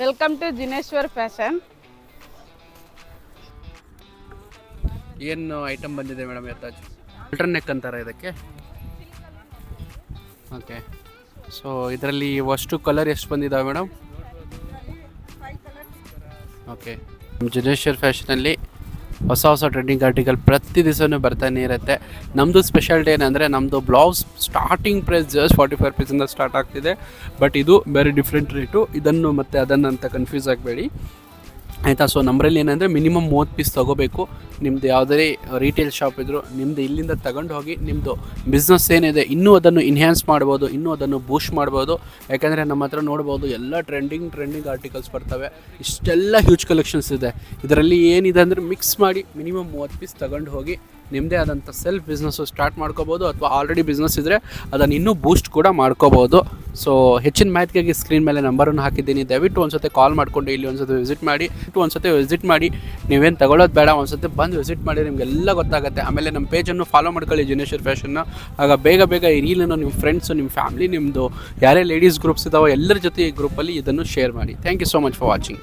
Welcome to Jineshwar fashion. ಏನು item ಬಂದಿದೆ madam ಇವತ್ತು? ಅಲ್ಟರ್ನೆಕ್ ಅಂತಾರೆ ಇದಕ್ಕೆ. ಓಕೆ, ಸೊ ಇದರಲ್ಲಿ ಅಷ್ಟು ಕಲರ್ ಎಷ್ಟು ಬಂದಿದ್ದಾವೆ ಮೇಡಮ್? ಓಕೆ, ಜಿನೇಶ್ವರ್ ಫ್ಯಾಷನಲ್ಲಿ ಹೊಸ ಹೊಸ ಟ್ರೆಂಡಿಂಗ್ ಆರ್ಟಿಕಲ್ ಪ್ರತಿ ದಿವಸನೂ ಬರ್ತಾನೆ ಇರುತ್ತೆ. ನಮ್ಮದು ಸ್ಪೆಷಾಲಿಟಿ ಏನಂದರೆ ನಮ್ಮದು ಬ್ಲೌಸ್ ಸ್ಟಾರ್ಟಿಂಗ್ ಪ್ರೈಸ್ ಜಸ್ಟ್ 45 ರೂಪೀಸಿಂದ ಸ್ಟಾರ್ಟ್ ಆಗ್ತಿದೆ. ಬಟ್ ಇದು ಬೇರೆ ಡಿಫ್ರೆಂಟ್ ರೇಟು. ಇದನ್ನು ಮತ್ತು ಅದನ್ನು ಅಂತ ಕನ್ಫ್ಯೂಸ್ ಆಗಬೇಡಿ ಆಯಿತಾ. ಸೊ ನಮ್ಮರಲ್ಲಿ ಏನಂದರೆ ಮಿನಿಮಮ್ 30 ಪೀಸ್ ತೊಗೋಬೇಕು. ನಿಮ್ಮದು ಯಾವುದೇ ರೀಟೇಲ್ ಶಾಪ್ ಇದ್ದರೂ ನಿಮ್ಮದು ಇಲ್ಲಿಂದ ತಗೊಂಡು ಹೋಗಿ ನಿಮ್ಮದು ಬಿಸ್ನೆಸ್ ಏನಿದೆ ಇನ್ನೂ ಅದನ್ನು ಇನ್ಹ್ಯಾನ್ಸ್ ಮಾಡ್ಬೋದು, ಇನ್ನೂ ಅದನ್ನು ಬೂಸ್ಟ್ ಮಾಡ್ಬೋದು. ಯಾಕೆಂದರೆ ನಮ್ಮ ಹತ್ರ ನೋಡ್ಬೋದು ಎಲ್ಲ ಟ್ರೆಂಡಿಂಗ್ ಆರ್ಟಿಕಲ್ಸ್ ಬರ್ತವೆ. ಇಷ್ಟೆಲ್ಲ ಹ್ಯೂಜ್ ಕಲೆಕ್ಷನ್ಸ್ ಇದೆ. ಇದರಲ್ಲಿ ಏನಿದೆ ಅಂದರೆ ಮಿಕ್ಸ್ ಮಾಡಿ ಮಿನಿಮಮ್ 30 ಪೀಸ್ ತಗೊಂಡು ಹೋಗಿ ನಿಮ್ಮದೇ ಆದಂಥ ಸೆಲ್ಫ್ ಬಿಸ್ನೆಸ್ಸು ಸ್ಟಾರ್ಟ್ ಮಾಡ್ಕೋಬೋದು, ಅಥವಾ ಆಲ್ರೆಡಿ ಬಿಸ್ನೆಸ್ ಇದ್ದರೆ ಅದನ್ನು ಇನ್ನೂ ಬೂಸ್ಟ್ ಕೂಡ ಮಾಡ್ಕೋಬೋದು. ಸೊ ಹೆಚ್ಚಿನ ಮಾಹಿತಿಗಾಗಿ ಸ್ಕ್ರೀನ್ ಮೇಲೆ ನಂಬರನ್ನು ಹಾಕಿದ್ದೀನಿ. ದಯವಿಟ್ಟು ಒಂದು ಸತಿ ಕಾಲ್ ಮಾಡಿಕೊಂಡು ಇಲ್ಲಿ ಒಂದು ಸತಿ ವಿಸಿಟ್ ಮಾಡಿ ನೀವೇನು ತಗೊಳ್ಳೋದು ಬೇಡ, ಒಂದು ಸತಿ ಬಂದು ವಿಸಿಟ್ ಮಾಡಿ, ನಿಮಗೆಲ್ಲ ಗೊತ್ತಾಗುತ್ತೆ. ಆಮೇಲೆ ನಮ್ಮ ಪೇಜನ್ನು ಫಾಲೋ ಮಾಡ್ಕೊಳ್ಳಿ ಜಿನೇಶ್ವರ್ ಫ್ಯಾಷನ್ನ. ಆಗ ಬೇಗ ಈ ರೀಲನ್ನು ನಿಮ್ಮ ಫ್ರೆಂಡ್ಸು, ನಿಮ್ಮ ಫ್ಯಾಮಿಲಿ, ನಿಮ್ಮದು ಯಾರೇ ಲೇಡೀಸ್ ಗ್ರೂಪ್ಸ್ ಇದ್ದಾವೋ ಎಲ್ಲರ ಜೊತೆ ಈ ಗ್ರೂಪಲ್ಲಿ ಇದನ್ನು ಶೇರ್ ಮಾಡಿ. Thank you so much for watching.